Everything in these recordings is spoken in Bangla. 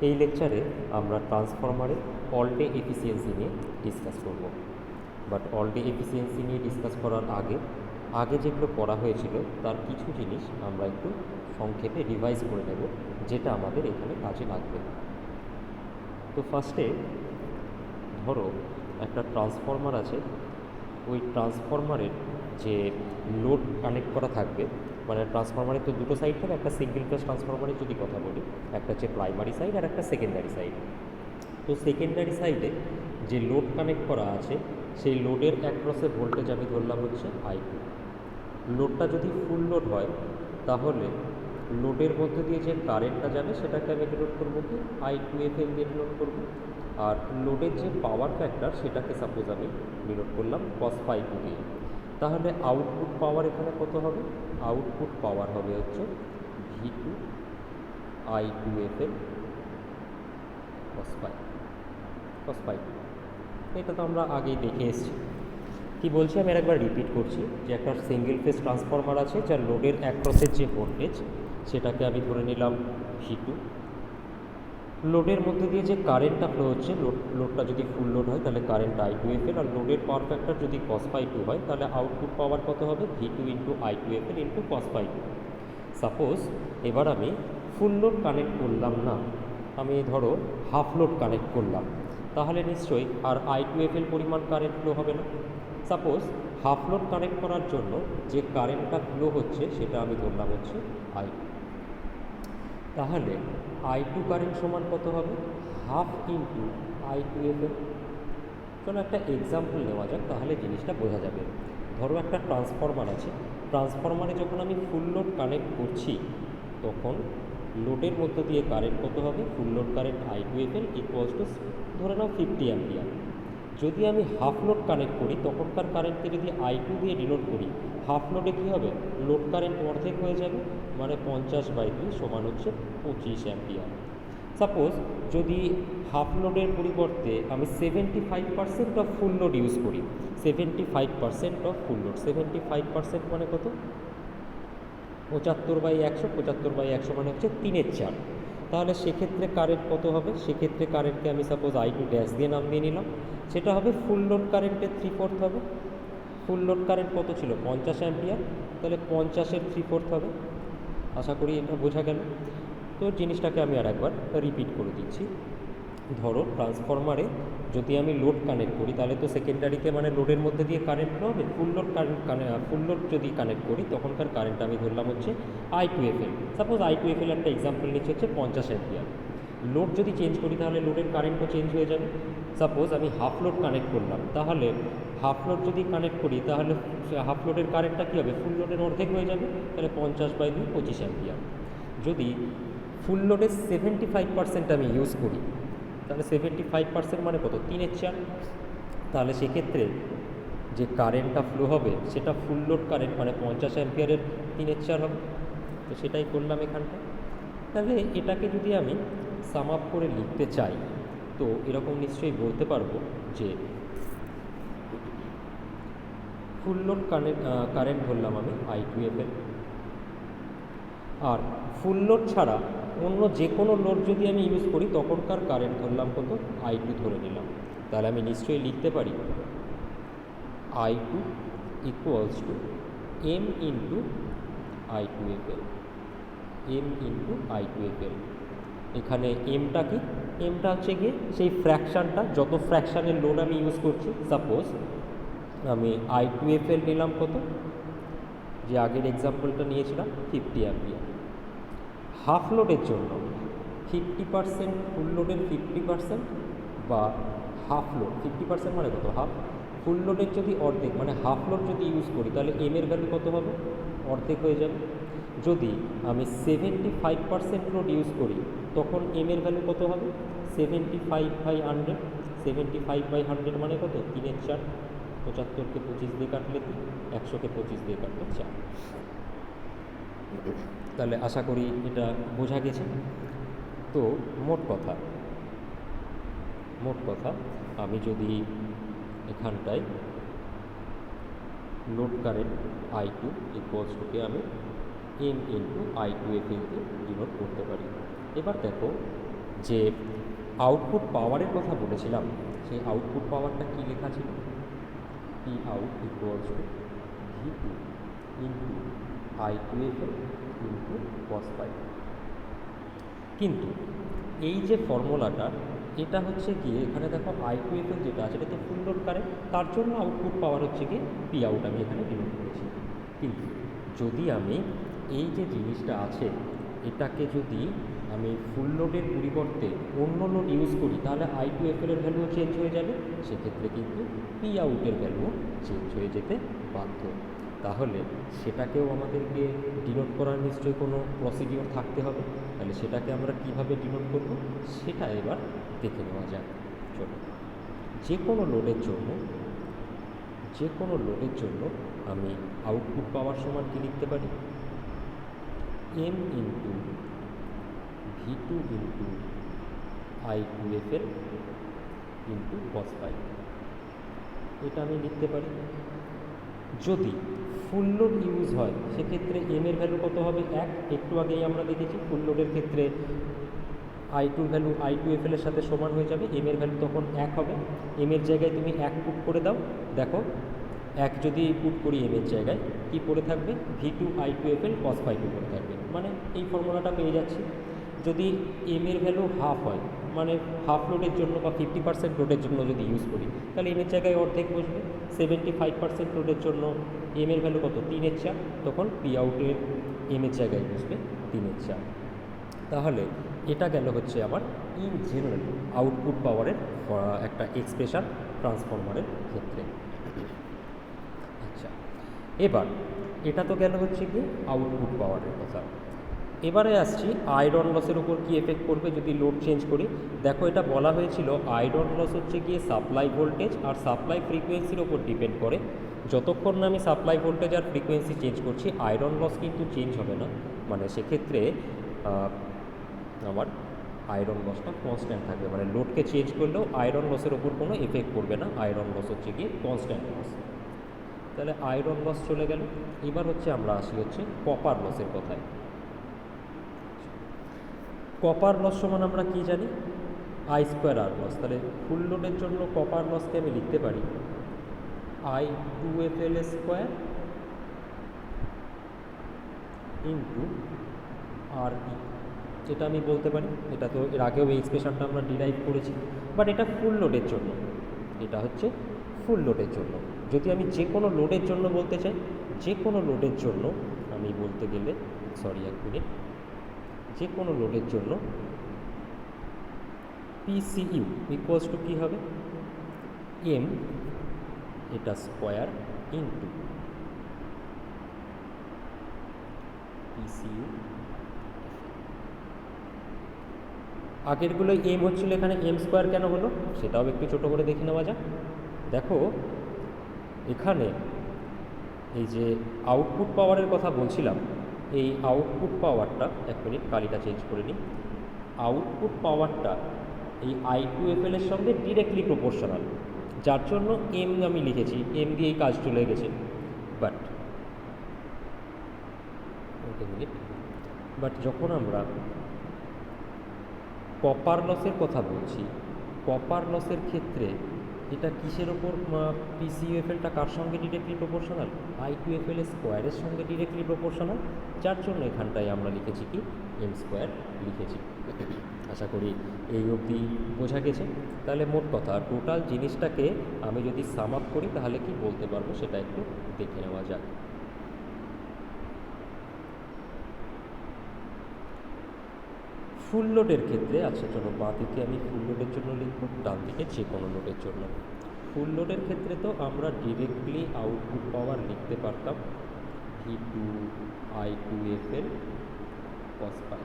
এই লেকচারে আমরা ট্রান্সফরমারের অল ডে এফিসিয়েন্সি নিয়ে ডিসকাস করব। বাট অল ডে এফিসিয়েন্সি নিয়ে ডিসকাস করার আগে যেগুলো পড়া হয়েছিল তার কিছু জিনিস আমরা একটু সংক্ষেপে রিভাইজ করে নেব, যেটা আমাদের এখানে কাজে লাগবে। তো ফার্স্টে ধরো একটা ট্রান্সফরমার আছে, ওই ট্রান্সফরমারের যে লোড কানেক্ট করা থাকবে, মানে ট্রান্সফরমারের তো দুটো সাইড থাকে। একটা সিঙ্গেল ফেজ ট্রান্সফরমারের যদি কথা বলি, একটা হচ্ছে প্রাইমারি সাইড আর একটা সেকেন্ডারি সাইড। তো সেকেন্ডারি সাইডে যে লোড কানেক্ট করা আছে, সেই লোডের অ্যাক্রসে ভোল্টেজ আমি ধরলাম হচ্ছে I2। লোডটা যদি ফুল লোড হয় তাহলে লোডের মধ্যে দিয়ে যে কারেন্টটা যাবে সেটাকে আমি ডিনোট করবো কি I2FL দিয়ে ডিনোট করবো। আর লোডের যে পাওয়ার ফ্যাক্টর সেটাকে সাপোজ আমি ডিনোট করলাম cos∅2 দিয়ে। তাহলে আউটপুট পাওয়ার এখানে কত হবে? আউটপুট পাওয়ার হবে হচ্ছে V2 I2FL cos∅2। এটা তো আমরা আগেই দেখে এসেছি। কি বলছি আমি আরেকবার রিপিট করছি, যে একটা সিঙ্গেল ফেজ ট্রান্সফরমার আছে যার লোডের অ্যাক্রসের যে ভোল্টেজ সেটাকে আমি ধরে নিলাম V2। লোডের মধ্যে দিয়ে যে কারেন্টটা ফ্লো হচ্ছে, লোডটা যদি ফুল লোড হয় তাহলে কারেন্ট I2FL, আর লোডের পাওয়ার ফ্যাক্টর যদি cos∅2 হয় তাহলে আউটপুট পাওয়ার কত হবে? V2 into I2FL into cos∅2। Suppose এবার আমি ফুল লোড কানেক্ট করলাম না, আমি ধরো হাফ লোড কানেক্ট করলাম, তাহলে নিশ্চয়ই আর I2FL পরিমাণ কারেন্ট ফ্লো হবে না। সাপোজ হাফ লোড কানেক্ট করার জন্য যে কারেন্টটা ফ্লো হচ্ছে সেটা আমি ধরলাম হচ্ছে I2। তাহলে I2 কারেন্ট সমান কত হবে? Half into I2FL। চলো একটা এক্সাম্পল নেওয়া যাক, তাহলে জিনিসটা বোঝা যাবে। ধরো একটা ট্রান্সফরমার আছে, ট্রান্সফরমারে যখন আমি ফুল লোড কানেক্ট করছি তখন লোডের মধ্য দিয়ে কারেন্ট কত হবে? Full load current I2FL equals to ধরে নাও 50 অ্যাম্পিয়ার। যদি আমি হাফ লোড কানেক্ট করি তখনকার কারেন্টকে যদি I2 দিয়ে ডিনোট করি, হাফ লোডে কী হবে? লোড কারেন্ট অর্ধেক হয়ে যাবে, মানে 50/2 সমান হচ্ছে 25 অ্যাম্পিয়ার। সাপোজ যদি হাফ লোডের পরিবর্তে আমি 75% অফ ফুল লোড ইউজ করি, 75% অফ ফুল লোড, 75% মানে কত? 75/100, 75/100 মানে হচ্ছে 3/4। তাহলে সেক্ষেত্রে কারেন্ট কত হবে? সেক্ষেত্রে কারেন্টকে আমি সাপোজ I2 ড্যাশ দিয়ে নাম দিয়ে নিলাম, সেটা হবে ফুল লোড কারেন্টের 3/4 হবে। ফুল লোড কারেন্ট কত ছিল? 50 অ্যাম্পিয়ার, তাহলে 50-এর 3/4 হবে। আশা করি এটা বোঝা গেল। তো জিনিসটাকে আমি আর একবার রিপিট করে দিচ্ছি। ধরো ট্রান্সফরমারে যদি আমি লোড কানেক্ট করি তাহলে তো সেকেন্ডারিতে মানে লোডের মধ্যে দিয়ে কারেন্ট ফ্লো হবে। ফুল লোড যদি কানেক্ট করি তখনকার কারেন্ট আমি ধরলাম হচ্ছে I2FL। সাপোজ I2FL একটা এক্সাম্পল নিচ্ছে হচ্ছে 50 অ্যাম্পিয়ার। লোড যদি চেঞ্জ করি তাহলে লোডের কারেন্টও চেঞ্জ হয়ে যাবে। সাপোজ আমি হাফ লোড কানেক্ট করলাম, তাহলে হাফ লোড যদি কানেক্ট করি তাহলে হাফ লোডের কারেন্টটা কী হবে? ফুল লোডের অর্ধেক হয়ে যাবে, তাহলে 50/2 25 অ্যাম্পিয়ার। যদি ফুল লোডের 75% আমি ইউজ করি তাহলে 75% মানে কত? 3/4। তাহলে সেক্ষেত্রে যে কারেন্টটা ফ্লো হবে সেটা ফুল লোড কারেন্ট মানে 50 অ্যাম্পিয়ারের 3/4 হবে। তো সেটাই করলাম এখানটা। তাহলে এটাকে যদি আমি সাম আপ করে লিখতে চাই তো এরকম নিশ্চয়ই বলতে পারবো যে ফুল লোড কারেন্ট ধরলাম আমি I2FL, আর ফুল লোড ছাড়া অন্য যে কোনো লোড যদি আমি ইউজ করি তখনকার কারেন্ট ধরলাম কত? I2 ধরে নিলাম। তাহলে আমি নিশ্চয়ই লিখতে পারি I2 equals to M into I2FL, M into I2FL। এখানে এমটা কি? এমটা হচ্ছে গিয়ে সেই ফ্র্যাকশানটা, যত ফ্র্যাকশানের লোড আমি ইউজ করছি। সাপোজ আমি I2FL নিলাম কত? যে আগের এক্সাম্পলটা নিয়েছিলাম 50 অ্যাম্পিয়ার। হাফ লোডের জন্য 50%, ফুল লোডের 50% বা হাফ লোড 50% মানে কত? হাফ। ফুল লোডের যদি অর্ধেক মানে হাফ লোড যদি ইউজ করি তাহলে এম এর ভ্যালু কত হবে? অর্ধেক হয়ে যাবে। যদি আমি 75% লোড ইউজ করি তখন এম এর ভ্যালু কত হবে? 75/100। 75/100 মানে কত? 3/4। 75কে 25 দিয়ে কাটলে 3, 100কে 25 দিয়ে কাটলে 4। তাহলে আশা করি এটা বোঝা গেছে। তো মোট কথা আমি যদি এখানটায় লোড কারেন্ট I2 ইকুয়ালস টুকে আমি M ইন্টু I2FL কে ডিনোট করতে পারি। এবার দেখো যে আউটপুট পাওয়ারের কথা বলেছিলাম, সেই আউটপুট পাওয়ারটা কী লেখা ছিল? P out equals to V two into I two F L into cos phi. কিন্তু এই যে ফর্মুলাটা, এটা হচ্ছে গিয়ে এখানে দেখো আই টু এফ এল যেটা আছে এটা তো ফুল লোড কারেন্ট, তার জন্য আউটপুট পাওয়ার হচ্ছে গিয়ে পি আউট আমি এখানে ডিনোট করেছি। কিন্তু যদি আমি এই যে জিনিসটা আছে এটাকে যদি আমি ফুল লোডের পরিবর্তে অন্য লোড ইউজ করি, তাহলে আই টু এফ এলের ভ্যালুও চেঞ্জ হয়ে যাবে, সেক্ষেত্রে কিন্তু পি আউটের ভ্যালুও চেঞ্জ হয়ে যেতে বাধ্য। তাহলে সেটাকেও আমাদেরকে ডিনোট করার নিশ্চয়ই কোনো প্রসিডিওর থাকতে হবে। তাহলে সেটাকে আমরা কিভাবে ডিনোট করব সেটা এবার দেখে নেওয়া যাক। চলো, যে কোনো লোডের জন্য আমি আউটপুট পাওয়ার সমান কী লিখতে পারি? M into V two into I two F L into cos phi, এটা আমি লিখতে পারি। যদি ফুল লোড ইউজ হয় সেক্ষেত্রে এম এর ভ্যালু কত হবে? 1। একটু আগেই আমরা দেখেছি ফুল লোডের ক্ষেত্রে আই টুর ভ্যালু আই টু এফ এলের সাথে সমান হয়ে যাবে, এম এর ভ্যালু তখন 1 হবে। এম এর জায়গায় তুমি 1 পুট করে দাও, দেখো 1 যদি পুট করি এম এর জায়গায় কী পড়ে থাকবে? V two I two F L cos phi two পড়ে থাকবে। মানে এই ফর্মুলাটা পেয়ে যাচ্ছি। যদি এম এর ভ্যালু হাফ হয়, মানে হাফ লোডের জন্য বা 50% লোডের জন্য যদি ইউজ করি, তাহলে এম এর জায়গায় অর্ধেক বসবে। 75% লোডের জন্য এম এর ভ্যালু কত? 3/4, তখন পি আউটের এম এর জায়গায় বসবে 3/4। তাহলে এটা গেল হচ্ছে আমার ইন জেনারেল আউটপুট পাওয়ারের একটা এক্সপ্রেশন ট্রান্সফরমারের ক্ষেত্রে। আচ্ছা, এবার এটা তো গেল হচ্ছে কি আউটপুট পাওয়ারের কথা। এবারে আসছি আয়রন লসের উপর কী এফেক্ট করবে যদি লোড চেঞ্জ করি। দেখো, এটা বলা হয়েছিল আয়রন লস হচ্ছে গিয়ে সাপ্লাই ভোল্টেজ আর সাপ্লাই ফ্রিকোয়েন্সির ওপর ডিপেন্ড করে। যতক্ষণ না আমি সাপ্লাই ভোল্টেজ আর ফ্রিকোয়েন্সি চেঞ্জ করছি, আয়রন লস কিন্তু চেঞ্জ হবে না। মানে সেক্ষেত্রে আমার আয়রন লসটা কনস্ট্যান্ট থাকবে, মানে লোডকে চেঞ্জ করলেও আয়রন লসের ওপর কোনো এফেক্ট পড়বে না। আয়রন লস হচ্ছে গিয়ে কনস্ট্যান্ট লস। তাহলে আয়রন লস চলে গেল। এবার হচ্ছে আমরা আসি হচ্ছে কপার লসের কথায়। কপার লস সমান আমরা কি জানি? I square R loss. তাহলে ফুল লোডের জন্য কপার লসকে আমি লিখতে পারি I two F L square into R E. এটা আমি বলতে পারি, এটা তো এর আগেও এই এক্সপ্রেশনটা আমরা ডিরাইভ করেছি, বাট এটা ফুল লোডের জন্য। এটা হচ্ছে ফুল লোডের জন্য। যদি আমি যে কোনো লোডের জন্য বলতে চাই, যে কোনো লোডের জন্য আমি বলতে গেলে, সরি এক মিনিট, যে কোনো লোডের জন্য পিসিইউ ইকুয়ালস টু কী হবে? এম এটা স্কোয়ার ইন্টু পিসিইউ। আগেরগুলো এম হচ্ছিল, এখানে এম স্কোয়ার কেন হলো সেটাও একটু ছোটো করে দেখে নেওয়া যাক। দেখো, এখানে এই যে আউটপুট পাওয়ারের কথা বলছিলাম, এই আউটপুট পাওয়ারটা, এক মিনিট কালিটা চেঞ্জ করে নিই, আউটপুট পাওয়ারটা এই আই টু এফ এলের সঙ্গে ডিরেক্টলি প্রপোর্শনাল, যার জন্য এম আমি লিখেছি, এম দিয়েই কাজ চলে গেছে। বাট যখন আমরা কপার লসের কথা বলছি, কপার লসের ক্ষেত্রে এটা কিসের ওপর? পিসিইউএফএলটা কার সঙ্গে directly proportional? I two F L স্কোয়ারের সঙ্গে ডিরেক্টলি প্রপোর্শনাল, যার জন্য এখানটায় আমরা লিখেছি কি এম স্কোয়ার লিখেছি। আশা করি এই অবধি বোঝা গেছে। তাহলে মোট কথা টোটাল জিনিসটাকে আমি যদি সাম আপ করি তাহলে কি বলতে পারবো সেটা একটু দেখে নেওয়া যাক। ফুল লোডের ক্ষেত্রে, আচ্ছা চলো বাঁ দিকে আমি ফুল লোডের জন্য লিখব, ডান দিকে যে কোনো লোডের জন্য। ফুল লোডের ক্ষেত্রে তো আমরা ডিরেক্টলি আউটপুট পাওয়ার লিখতে পারতাম V two I two F L cos phi.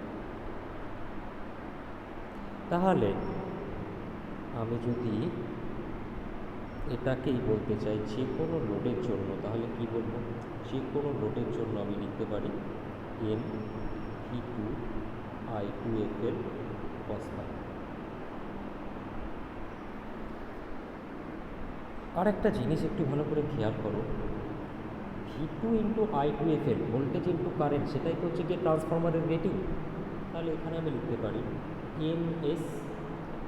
তাহলে আমি যদি এটাকেই বলতে চাই যে কোনো লোডের জন্য, তাহলে কি বলবো? যে কোনো লোডের জন্য আমি লিখতে পারি M V two I two F L cos phi. আর একটা জিনিস একটু ভালো করে খেয়াল করো, V two into I two F L voltage into current, সেটাই তো হচ্ছে গিয়ে ট্রান্সফরমারের রেটিং। তাহলে এখানে আমি লিখতে পারি M S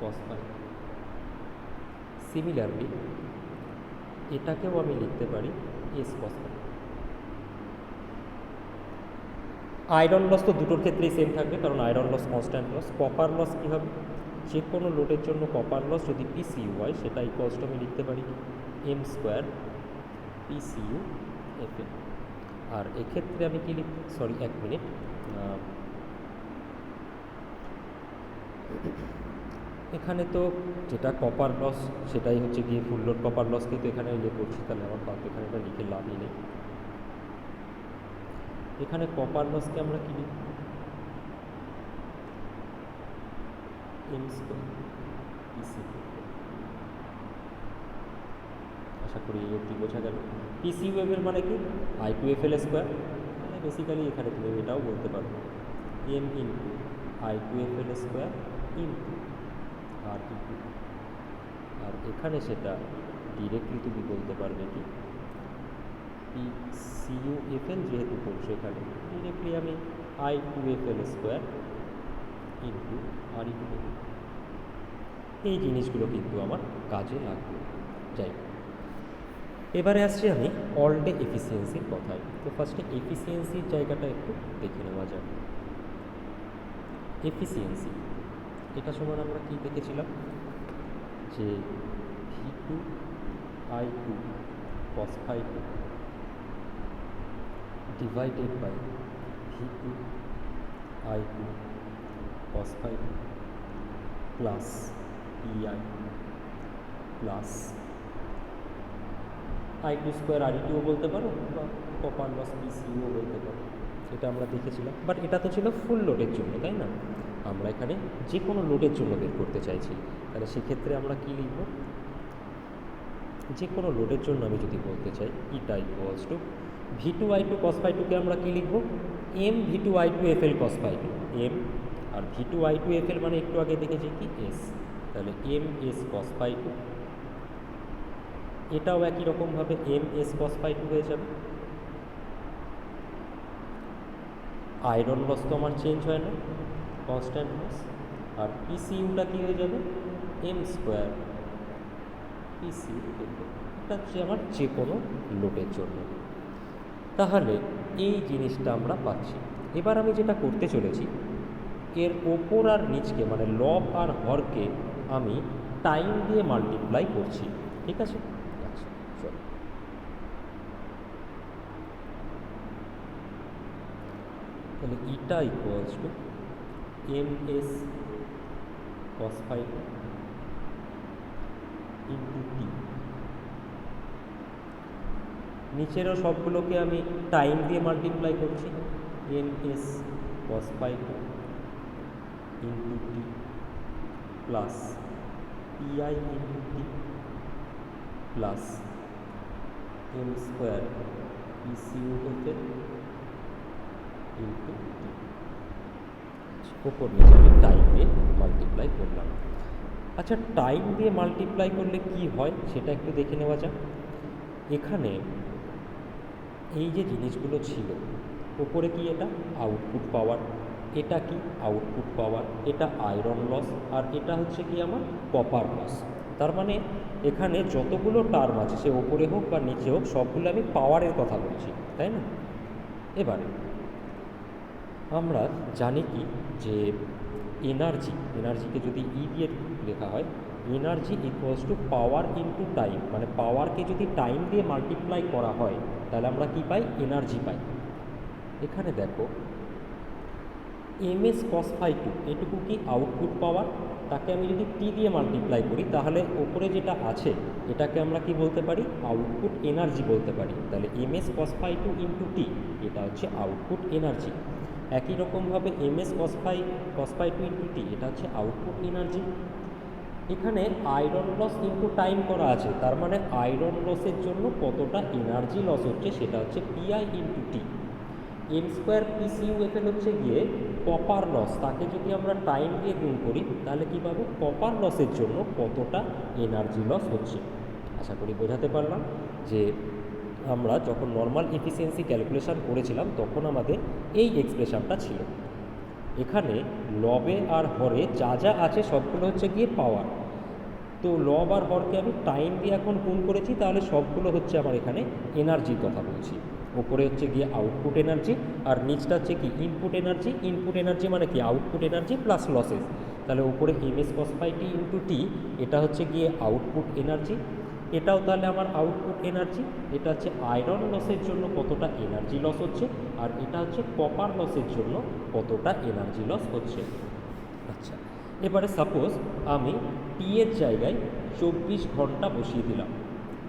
cos phi. Similarly এটাকেও আমি লিখতে পারি S cos phi. Iron loss তো দুটোর ক্ষেত্রেই সেম থাকবে, কারণ iron loss constant loss. Copper loss কী হবে, যে কোনো লোডের জন্য কপার লস যদি পিসিইউ হয় সেটা ইকুয়ালস টু আমি লিখতে পারি এম স্কোয়ার পিসিইউ এফএল। আর এক্ষেত্রে আমি কি লিখ, সরি 1 মিনিট, এখানে তো যেটা কপার লস সেটাই হচ্ছে গিয়ে ফুল লোড কপার লস, কিন্তু এখানে ইয়ে করছি, তাহলে আমার বাদ এখানে এটা লিখে লাভই নেই। এখানে কপার লসকে আমরা কি লিখব, এম স্কোয়ার পিসি। আশা করি এই অবধি বোঝা গেল। পিসি ওয়েভের মানে কি, I2FL স্কোয়ার, মানে বেসিক্যালি এখানে তুমি এটাও বলতে পারো M into I2FL square into R into, আর এখানে সেটা ডিরেক্টলি তুমি বলতে পারবে কি PCUFL, যেহেতু করছো এখানে ডিরেক্টলি আমি I2FL square into R into. এই জিনিসগুলো কিন্তু আমার কাজে লাগবে। যাই এবারে আসছি আমি অল ডে এফিসিয়েন্সির কথায়। তো ফার্স্টে এফিসিয়েন্সির জায়গাটা একটু দেখে নেওয়া যাক। এফিসিয়েন্সি এটা সময় আমরা কি দেখেছিলাম, যে V2I2 cos phi 2 divided by V2I2 cos phi 2 plus PI plus I2 square RE2ও বলতে পারো, বা কপার লস PCUও বলতে পারো। এটা আমরা দেখেছিলাম, বাট এটা তো ছিল ফুল লোডের জন্য, তাই না? আমরা এখানে যে কোনো লোডের জন্য বের করতে চাইছি, তাহলে সেক্ষেত্রে আমরা কি লিখব, যে কোনো লোডের জন্য আমি যদি বলতে চাই eta equals to V2I2 cos phi 2 কে আমরা কি লিখব, M V2I2FL cos phi 2, M আর V2I2FL মানে একটু আগে দেখেছি কি এস, তাহলে এম এস cos phi 2। এটাও একই রকমভাবে এম এস cos phi 2 হয়ে যাবে। আয়রন লস তো আমার চেঞ্জ হয় না, কনস্ট্যান্ট লস। আর পিসিইউটা কী হয়ে যাবে, এম স্কোয়ার পিসিইউ। এটা হচ্ছে আমার যে কোনো লোডের জন্য। তাহলে এই জিনিসটা আমরা পাচ্ছি। এবার আমি যেটা করতে চলেছি, এর ওপর আর নিচকে মানে লব আর হরকে আমি টাইম দিয়ে মাল্টিপ্লাই করছি, ঠিক আছে? আচ্ছা চলো, তাহলে eta equals to M S cos phi into T. নিচেরও সবগুলোকে আমি টাইম দিয়ে মাল্টিপ্লাই করছি, M S cos phi into T plus pi into T plus M square PCUFL into T. ওপর নিচে আমি টাইম দিয়ে মাল্টিপ্লাই করলাম। আচ্ছা, টাইম দিয়ে মাল্টিপ্লাই করলে কি হয় সেটা একটু দেখে নেওয়া যাক। এখানে এই যে জিনিসগুলো ছিল, ওপরে কি এটা আউটপুট পাওয়ার, এটা কি আউটপুট পাওয়ার, এটা আয়রন লস, আর এটা হচ্ছে কি আমার কপার লস। তার মানে এখানে যতগুলো টার্ম আছে, সে ওপরে হোক বা নিচে হোক, সবগুলো আমি পাওয়ারের কথা বলছি, তাই না? এবারে আমরা জানি কি যে এনার্জিকে যদি ই দিয়ে লেখা হয়, energy equals to power into time, মানে পাওয়ারকে যদি টাইম দিয়ে মাল্টিপ্লাই করা হয় তাহলে আমরা কি পাই, এনার্জি পাই। এখানে দেখো এমএস cos phi 2 এটুকু কি আউটপুট পাওয়ার, তাকে আমি যদি টি দিয়ে মাল্টিপ্লাই করি তাহলে ওপরে যেটা আছে এটাকে আমরা কি বলতে পারি, আউটপুট এনার্জি বলতে পারি। তাহলে MS cos phi 2 into T, এটা হচ্ছে আউটপুট এনার্জি। একই রকমভাবে MS cos phi 2 into T, এটা হচ্ছে আউটপুট এনার্জি। এখানে আয়রন লস ইন্টু টাইম করা আছে, তার মানে আয়রন লসের জন্য কতটা এনার্জি লস হচ্ছে সেটা হচ্ছে পিআই ইন্টু টি। এম স্কোয়ার PCUFL হচ্ছে গিয়ে কপার লস, তাকে যদি আমরা টাইম দিয়ে গুণ করি তাহলে কী পাবো, কপার লসের জন্য কতটা এনার্জি লস হচ্ছে। আশা করি বোঝাতে পারলাম যে আমরা যখন নর্মাল এফিসিয়েন্সি ক্যালকুলেশন করেছিলাম তখন আমাদের এই এক্সপ্রেশনটা ছিল। এখানে লবে আর হরে যা যা আছে সবগুলো হচ্ছে গিয়ে পাওয়ার। তো লব আর হরকে আমি টাইম দিয়ে এখন গুণ করেছি, তাহলে সবগুলো হচ্ছে আমার এখানে এনার্জির কথা বলছি। ওপরে হচ্ছে গিয়ে আউটপুট এনার্জি আর নিচটা হচ্ছে কি ইনপুট এনার্জি। ইনপুট এনার্জি মানে কি আউটপুট এনার্জি প্লাস লসেস। তাহলে উপরে MS cos by T into T, এটা হচ্ছে গিয়ে আউটপুট এনার্জি, এটাও তাহলে আমার আউটপুট এনার্জি। এটা হচ্ছে আয়রন লসের জন্য কতটা এনার্জি লস হচ্ছে, আর এটা হচ্ছে কপার লসের জন্য কতটা এনার্জি লস হচ্ছে। আচ্ছা, এবারে সাপোজ আমি টি এর জায়গায় 24 ঘন্টা বসিয়ে দিলাম।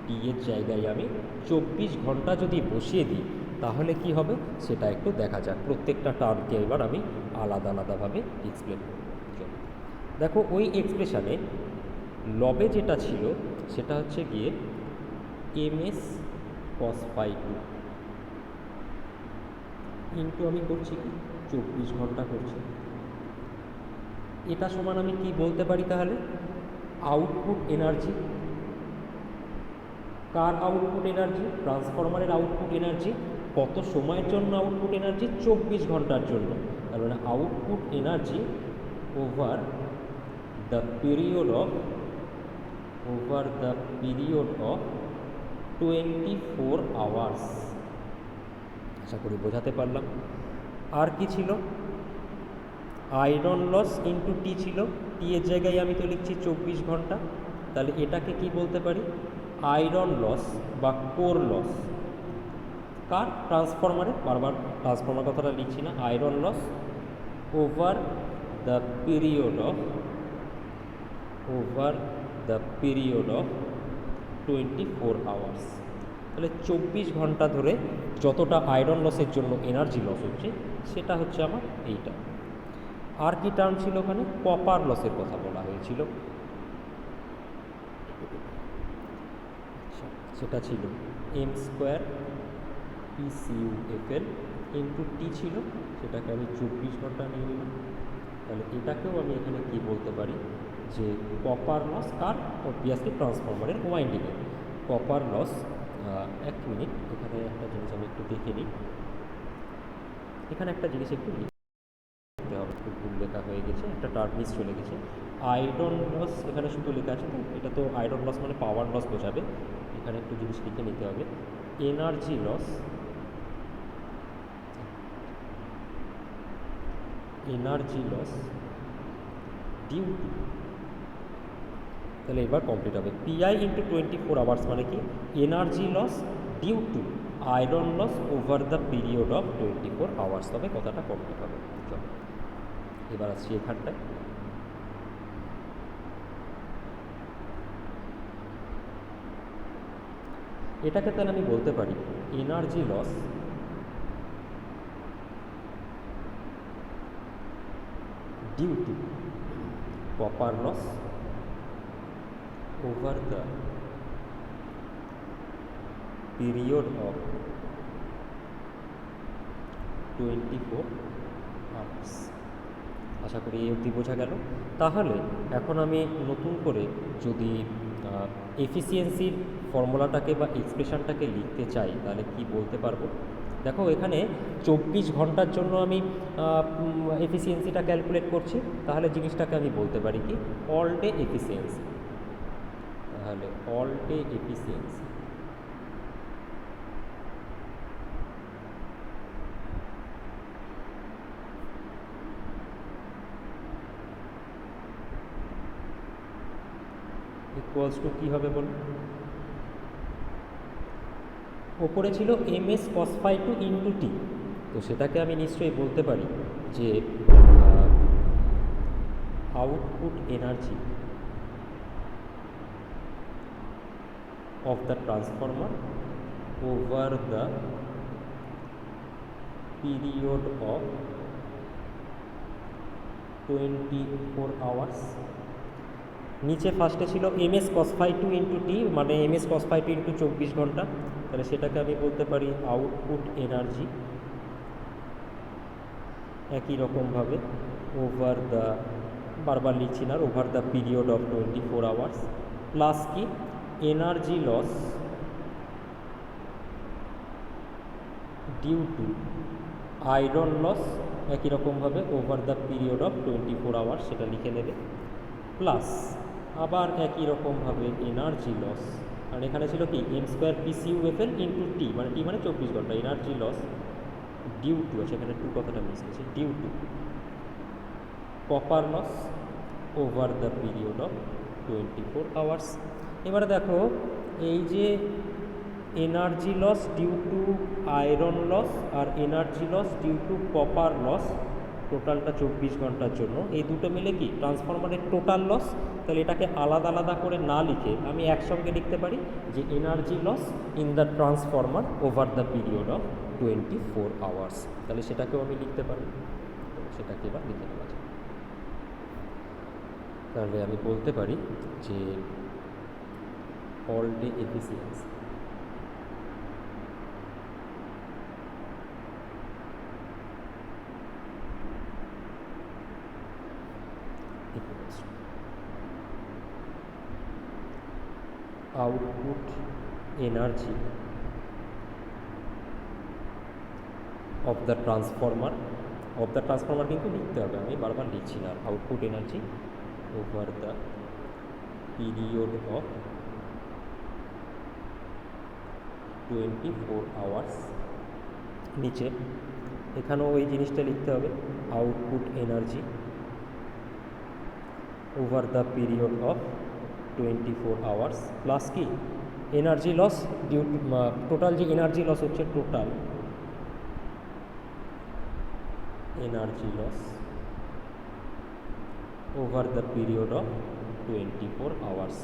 টি এর জায়গায় আমি 24 ঘন্টা যদি বসিয়ে দিই তাহলে কি হবে সেটা একটু দেখা যাক। প্রত্যেকটা টার্মকে এবার আমি আলাদা আলাদাভাবে এক্সপ্লেন করব। দেখো ওই এক্সপ্রেশানে লবে যেটা ছিল সেটা হচ্ছে গিয়ে MS cos phi two into আমি করছি কি 24 ঘন্টা করছি। এটা সমান আমি কি বলতে পারি তাহলে আউটপুট এনার্জি। কার আউটপুট এনার্জি? ট্রান্সফরমারের আউটপুট এনার্জি। কত সময়ের জন্য আউটপুট এনার্জি? 24 ঘন্টার জন্য। তার মানে output energy over the period of 24 hours. আশা করি বোঝাতে পারলাম। আর কি ছিল? আয়রন লস ইন্টু টি ছিল। টি এর জায়গায় আমি তো লিখছি 24 ঘন্টা, তাহলে এটাকে কি বলতে পারি আয়রন লস বা কোর লস। কার? ট্রান্সফরমারের। বারবার ট্রান্সফরমার কথাটা লিখছি না। Iron loss over the period of 24 hours. তাহলে 24 ঘন্টা ধরে যতটা আয়রন লসের জন্য এনার্জি লস হচ্ছে সেটা হচ্ছে আমার এইটা। আর কি টার্ম ছিল ওখানে? কপার লসের কথা বলা হয়েছিল। আচ্ছা, সেটা ছিল M square পিসিউ FL into T ছিল, সেটাকে আমি 24 ঘন্টা নিয়ে নিলাম। তাহলে এটাকেও আমি এখানে কি বলতে পারি যে কপার লস। কার? অবভিয়াসলি ট্রান্সফরমারের ওয়াইন্ডিংয়ে কপার লস। এক মিনিট, এখানে একটা জিনিস আমি একটু দেখে নিই। এখানে একটা জিনিস একটু লিখতে হবে, একটু ভুল লেখা হয়ে গেছে, একটা টার্ম মিস চলে গেছে। আয়রন লস এখানে শুধু লেখা আছে, তো এটা তো আয়রন লস মানে পাওয়ার লস বোঝাবে। এখানে একটু জিনিস লিখে নিতে হবে, এনার্জি লস ডিউ টু। তাহলে এবার কমপ্লিট হবে পিআই ইন্টু 24 আওয়ার্স মানে কি energy loss due to iron loss over the period of 24 hours. তবে কথাটা কমপ্লিট হবে। চলো এবার আসছি এখানটায়। এটাকে তাহলে আমি বলতে পারি energy loss due to copper loss over the period of 24 hours. আশা করি এই অবধি বোঝা গেল। তাহলে এখন আমি নতুন করে যদি এফিসিয়েন্সির ফর্মুলাটাকে বা এক্সপ্রেশনটাকে লিখতে চাই তাহলে কি বলতে পারবো? দেখো এখানে 24 ঘন্টার জন্য আমি এফিসিয়েন্সিটা ক্যালকুলেট করছি, তাহলে জিনিসটাকে আমি বলতে পারি কি অল ডে এফিসিয়েন্সি। তাহলে all day efficiency equals to কী হবে বলুন? ওপরে ছিল MS cos phi two into T, তো সেটাকে আমি নিশ্চয়ই বলতে পারি যে output energy of the transformer over the period of 24 hours। নিচে ফার্স্টে ছিল MS cos phi two into T মানে MS cos phi two into 24 ঘন্টা, তাহলে সেটাকে আমি বলতে পারি আউটপুট এনার্জি একই রকমভাবে ওভার দ্য, বারবার লিখছি না, over the period of 24 hours plus কি energy loss due to iron loss একই রকমভাবে over the period of 24 hours সেটা লিখে নেবে, প্লাস আবার একই রকমভাবে এনার্জি লস, আর এখানে ছিল কি এম স্কোয়ার পিসিউএফএল ইন্টু টি, মানে টি মানে 24 ঘন্টা, এনার্জি লস ডিউ টু আছে, এখানে টু কথাটা মিস আছে, due to copper loss over the period of 24 hours. এবারে দেখো এই যে energy loss due to iron loss আর energy loss due to copper loss, টোটালটা 24 ঘন্টার জন্য, এই দুটো মিলে কি ট্রান্সফরমারের টোটাল লস। তাহলে এটাকে আলাদা আলাদা করে না লিখে আমি একসঙ্গে লিখতে পারি যে energy loss in the transformer over the period of 24 hours, তাহলে সেটাকেও আমি লিখতে পারি। তো সেটাকে এবার লিখে নেওয়া যায়। তাহলে আমি বলতে পারি যে all day efficiency output energy of the transformer কিন্তু লিখতে হবে, আমি বারবার লিখছি না, output energy over the period of 24 hours, নিচে এখানেও ওই জিনিসটা লিখতে হবে, output energy over the period of 24 hours, plus কি energy loss due to total যে এনার্জি লস হচ্ছে, total energy loss over the period of 24 hours.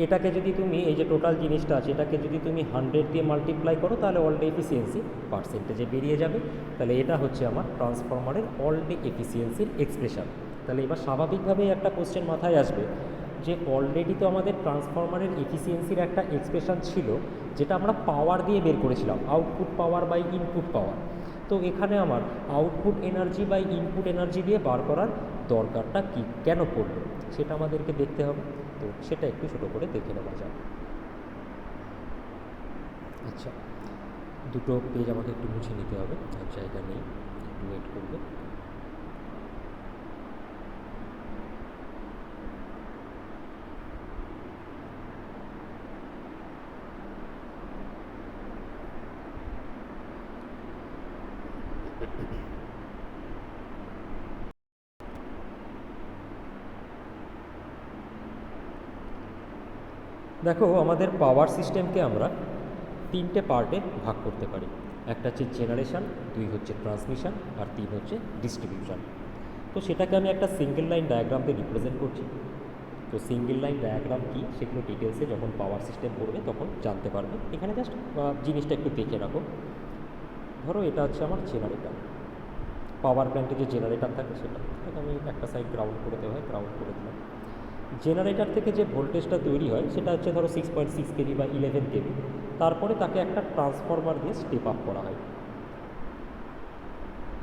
এটাকে যদি তুমি এই যে টোটাল জিনিসটা আছে এটাকে যদি তুমি 100 দিয়ে মাল্টিপ্লাই করো তাহলে অল ডে এফিসিয়েন্সি পার্সেন্টেজে বেরিয়ে যাবে। তাহলে এটা হচ্ছে আমার ট্রান্সফরমারের অল ডে এফিসিয়েন্সির এক্সপ্রেশন। তাহলে এবার স্বাভাবিকভাবেই একটা কোশ্চেন মাথায় আসবে যে অলরেডি তো আমাদের ট্রান্সফরমারের এফিসিয়েন্সির একটা এক্সপ্রেশন ছিল যেটা আমরা পাওয়ার দিয়ে বের করেছিলাম, output power by input power. তো এখানে আমার output energy by input energy দিয়ে বার করার দরকারটা কি, কেন পড়লো, সেটা আমাদেরকে দেখতে হবে। তো সেটা একটু ছোটো করে দেখে নেওয়া যাক। আচ্ছা, দুটো পেজ আমাকে একটু মুছে নিতে হবে, আর জায়গা নেই, একটু ওয়েট করবে। দেখো আমাদের পাওয়ার সিস্টেমকে আমরা তিনটে পার্টে ভাগ করতে পারি, একটা হচ্ছে জেনারেশন, দুই হচ্ছে ট্রান্সমিশন, আর তিন হচ্ছে ডিস্ট্রিবিউশন। তো সেটাকে আমি একটা সিঙ্গেল লাইন ডায়াগ্রাম দিয়ে রিপ্রেজেন্ট করছি। তো সিঙ্গেল লাইন ডায়াগ্রাম কী সেগুলো ডিটেলসে যখন পাওয়ার সিস্টেম পড়বে তখন জানতে পারবে। এখানে জাস্ট জিনিসটা একটু দেখে রাখো। ধরো এটা হচ্ছে আমার জেনারেটর, পাওয়ার প্ল্যান্টে যে জেনারেটর থাকে সেটা, এটাকে আমি একটা সাইড গ্রাউন্ড করে দেওয়া হয়, গ্রাউন্ড করে দিলাম। জেনারেটর থেকে যে ভোল্টেজটা তৈরি হয় সেটা হচ্ছে ধরো 6.6 কেভি বা 11 কেভি, তারপরে তাকে একটা ট্রান্সফরমার দিয়ে স্টেপ আপ করা হয়।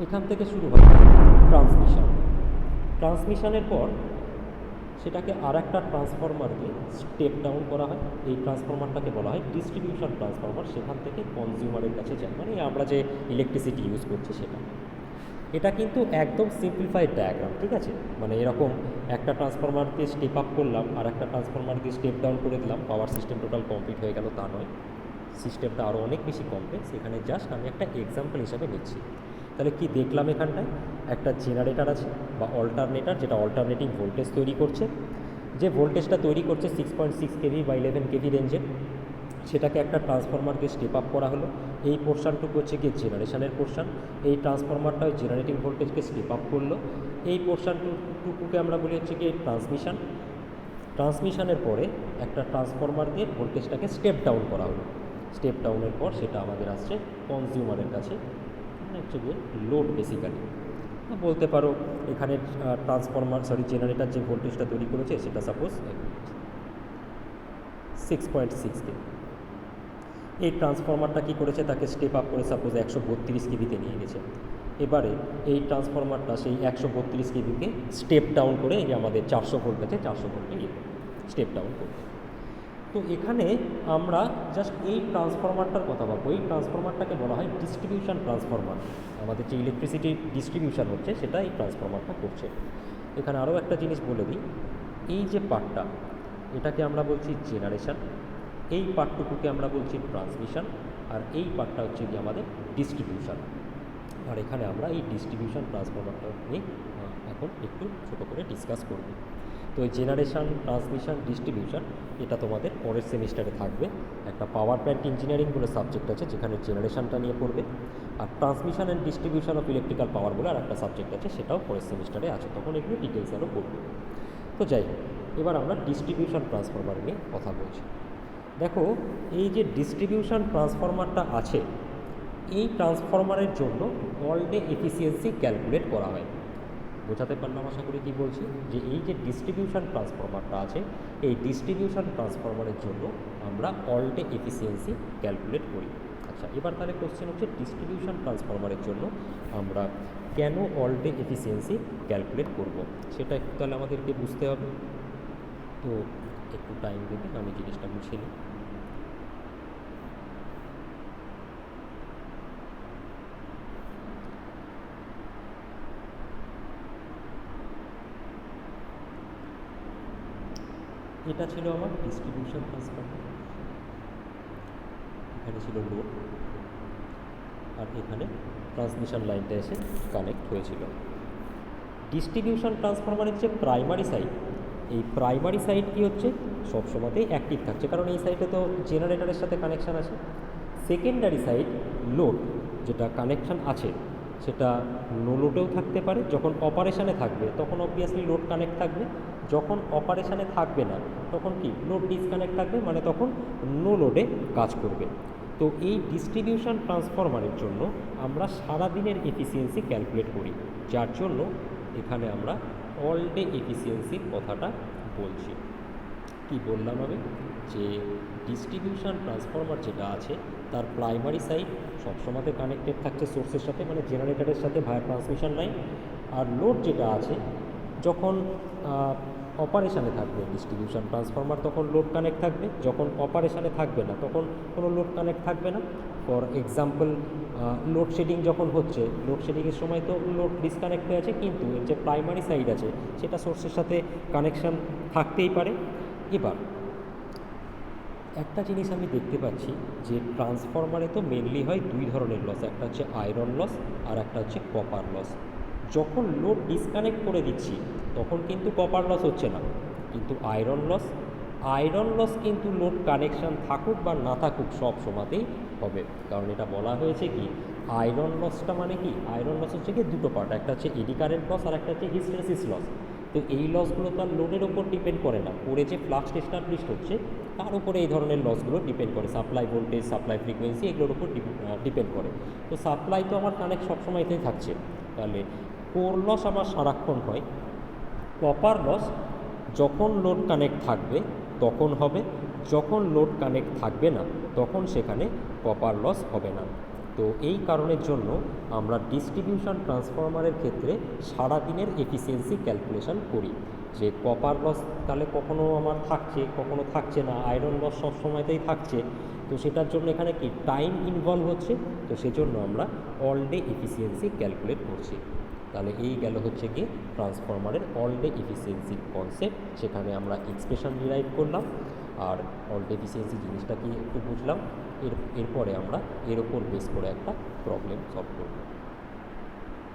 এখান থেকে শুরু হয় ট্রান্সমিশন। ট্রান্সমিশনের পর সেটাকে আর একটা ট্রান্সফরমার দিয়ে স্টেপ ডাউন করা হয়, এই ট্রান্সফরমারটাকে বলা হয় ডিস্ট্রিবিউশন ট্রান্সফরমার। সেখান থেকে কনজিউমারের কাছে যায়, মানে আমরা যে ইলেকট্রিসিটি ইউজ করছি সেটা। এটা কিন্তু একদম সিম্পলিফাইড ডায়াগ্রাম, ঠিক আছে, মানে এরকম একটা ট্রান্সফরমার দিয়ে স্টেপ আপ করলাম আর একটা ট্রান্সফরমার দিয়ে স্টেপ ডাউন করে দিলাম, পাওয়ার সিস্টেম টোটাল কমপ্লিট হয়ে গেল, তা নয়। সিস্টেমটা আরও অনেক বেশি কমপ্লেক্স, এখানে জাস্ট আমি একটা এক্সাম্পল হিসাবে নিচ্ছি। তাহলে কি দেখলাম, এখানটায় একটা জেনারেটর আছে বা অল্টারনেটর, যেটা অল্টারনেটিং ভোল্টেজ তৈরি করছে। যে ভোল্টেজটা তৈরি করছে 6.6 কেভি বা 11 কেভি রেঞ্জের, সেটাকে একটা ট্রান্সফরমার দিয়ে স্টেপ আপ করা হলো। এই পোর্শনটুকু হচ্ছে গিয়ে জেনারেশনের পোর্শন, এই ট্রান্সফরমারটা ওই জেনারেটিং ভোল্টেজকে স্টেপ আপ করলো। এই পোর্শনটুকুকে আমরা বলি হচ্ছে গিয়ে ট্রান্সমিশন। ট্রান্সমিশনের পরে একটা ট্রান্সফরমার দিয়ে ভোল্টেজটাকে স্টেপ ডাউন করা হলো। স্টেপ ডাউনের পর সেটা আমাদের আসছে কনজিউমারের কাছে, হচ্ছে গিয়ে লোড বেসিক্যালি বলতে পারো। এখানে জেনারেটর যে ভোল্টেজটা তৈরি করেছে সেটা সাপোজ 6.6 কেভি। এই ট্রান্সফরমারটা কী করেছে, তাকে স্টেপ আপ করে সাপোজ 132 কেভিতে নিয়ে গেছে। এবারে এই ট্রান্সফরমারটা সেই 132 কেভিকে স্টেপ ডাউন করে এই আমাদের 400 ভোল্ট আছে, 400 ভোল্টে স্টেপ ডাউন করবে। তো এখানে আমরা জাস্ট এই ট্রান্সফরমারটার কথা বলবো। এই ট্রান্সফরমারটাকে বলা হয় ডিস্ট্রিবিউশন ট্রান্সফরমার। আমাদের যে ইলেকট্রিসিটি ডিস্ট্রিবিউশন হচ্ছে সেটা এই ট্রান্সফরমারটা করছে। এখানে আরও একটা জিনিস বলে দিই, এই যে পার্টটা এটাকে আমরা বলছি জেনারেশন, এই পার্টটুকুকে আমরা বলছি ট্রান্সমিশন, আর এই পার্টটা হচ্ছে কি আমাদের ডিস্ট্রিবিউশন। আর এখানে আমরা এই ডিস্ট্রিবিউশন ট্রান্সফরমারটা নিয়ে এখন একটু ছোটো করে ডিসকাস করব। তো এই জেনারেশন, ট্রান্সমিশন, ডিস্ট্রিবিউশন এটা তোমাদের পরের সেমিস্টারে থাকবে। একটা পাওয়ার প্ল্যান্ট ইঞ্জিনিয়ারিং বলে সাবজেক্ট আছে যেখানে জেনারেশনটা নিয়ে পড়বে, আর transmission and distribution of electrical power বলে আর একটা সাবজেক্ট আছে, সেটাও পরের সেমিস্টারে আছে, তখন এগুলো ডিটেলস আরও পড়বে। তো যাই হোক, এবার আমরা ডিস্ট্রিবিউশন ট্রান্সফরমার নিয়ে কথা বলছি। দেখো, এই যে ডিস্ট্রিবিউশন ট্রান্সফরমারটা আছে, এই ট্রান্সফরমারের জন্য অল ডে এফিসিয়েন্সি ক্যালকুলেট করা হয়। বোঝাতে পারলাম আশা করি কী বলছি, যে এই যে ডিস্ট্রিবিউশন ট্রান্সফরমারটা আছে, এই ডিস্ট্রিবিউশন ট্রান্সফরমারের জন্য আমরা অল ডে এফিসিয়েন্সি ক্যালকুলেট করি। আচ্ছা, এবার তাহলে কোশ্চেন হচ্ছে ডিস্ট্রিবিউশন ট্রান্সফরমারের জন্য আমরা কেন অল ডে এফিসিয়েন্সি ক্যালকুলেট করব, সেটা একটু তাহলে আমাদেরকে বুঝতে হবে। তো একটু টাইম দেবেন, আমি জিনিসটা বুঝে নিই। এটা ছিল আমার ডিস্ট্রিবিউশন ট্রান্সফরমার, এখানে ছিল লোড, আর এখানে ট্রান্সমিশন লাইনটা এসে কানেক্ট হয়েছিল। ডিস্ট্রিবিউশন ট্রান্সফরমারের যে প্রাইমারি সাইড, এই প্রাইমারি সাইড কি হচ্ছে সবসময়তেই অ্যাক্টিভ থাকছে, কারণ এই সাইডে তো জেনারেটরের সাথে কানেকশান আছে। সেকেন্ডারি সাইড লোড যেটা কানেকশান আছে সেটা নো লোডেও থাকতে পারে। যখন অপারেশানে থাকবে তখন অবভিয়াসলি লোড কানেক্ট থাকবে, যখন অপারেশানে থাকবে না তখন কি লোড ডিসকানেক্ট থাকবে, মানে তখন নো লোডে কাজ করবে। তো এই ডিস্ট্রিবিউশন ট্রান্সফরমারের জন্য আমরা সারাদিনের এফিসিয়েন্সি ক্যালকুলেট করি, যার জন্য এখানে আমরা অল ডে এফিসিয়েন্সির কথাটা বলছি। কি বললাম আমি, যে ডিস্ট্রিবিউশন ট্রান্সফরমার যেটা আছে তার প্রাইমারি সাইড সবসময়তে কানেক্টেড থাকছে সোর্সের সাথে, মানে জেনারেটরের সাথে ভায়া ট্রান্সমিশন লাইন। আর লোড যেটা আছে যখন অপারেশানে থাকবে ডিস্ট্রিবিউশন ট্রান্সফরমার তখন লোড কানেক্ট থাকবে, যখন অপারেশানে থাকবে না তখন কোনো লোড কানেক্ট থাকবে না। ফর এক্সাম্পল, লোডশেডিং যখন হচ্ছে, লোডশেডিংয়ের সময় তো লোড ডিসকানেক্ট হয়ে আছে, কিন্তু এর যে প্রাইমারি সাইড আছে সেটা সোর্সের সাথে কানেকশান থাকতেই পারে। এবার একটা জিনিস আমি দেখতে পাচ্ছি যে ট্রান্সফরমারে তো মেনলি হয় দুই ধরনের লস, একটা হচ্ছে আয়রন লস আর একটা হচ্ছে কপার লস। যখন লোড ডিসকানেক্ট করে দিচ্ছি তখন কিন্তু কপার লস হচ্ছে না, কিন্তু আয়রন লস কিন্তু লোড কানেকশান থাকুক বা না থাকুক সব সময়তেই হবে। কারণ এটা বলা হয়েছে কি, আয়রন লসটা মানে কি, আয়রন লস হচ্ছে কি দুটো পার্ট, একটা হচ্ছে এডি কারেন্ট লস আর একটা হচ্ছে হিস্টেরেসিস লস। তো এই লসগুলো তো আর লোডের ওপর ডিপেন্ড করে না, পরে যে ফ্লাক্স এস্টাবলিশড হচ্ছে তার উপরে এই ধরনের লসগুলো ডিপেন্ড করে, সাপ্লাই ভোল্টেজ, সাপ্লাই ফ্রিকোয়েন্সি এগুলোর উপর ডিপেন্ড করে। তো সাপ্লাই তো আমার কানেক্ট সবসময়তেই থাকছে, তাহলে কোর লস আমার সারাক্ষণ হয়। কপার লস যখন লোড কানেক্ট থাকবে তখন হবে, যখন লোড কানেক্ট থাকবে না তখন সেখানে কপার লস হবে না। তো এই কারণের জন্য আমরা ডিস্ট্রিবিউশন ট্রান্সফরমারের ক্ষেত্রে সারাদিনের এফিসিয়েন্সি ক্যালকুলেশন করি, যে কপার লস তাহলে কখনো আমার থাকছে কখনো থাকছে না, আয়রন লস সব সময়তেই থাকছে। তো সেটার জন্য এখানে কি টাইম ইনভলভ হচ্ছে, তো সেজন্য আমরা অল ডে এফিসিয়েন্সি ক্যালকুলেট করছি। তাহলে এই গেল হচ্ছে কি ট্রান্সফরমারের অল ডে এফিসিয়েন্সির কনসেপ্ট, সেখানে আমরা এক্সপ্রেশন ডিরাইভ করলাম আর অল ডে এফিসিয়েন্সি জিনিসটা কি একটু বুঝলাম। এরপরে আমরা এর ওপর বেস করে একটা প্রবলেম সলভ করব।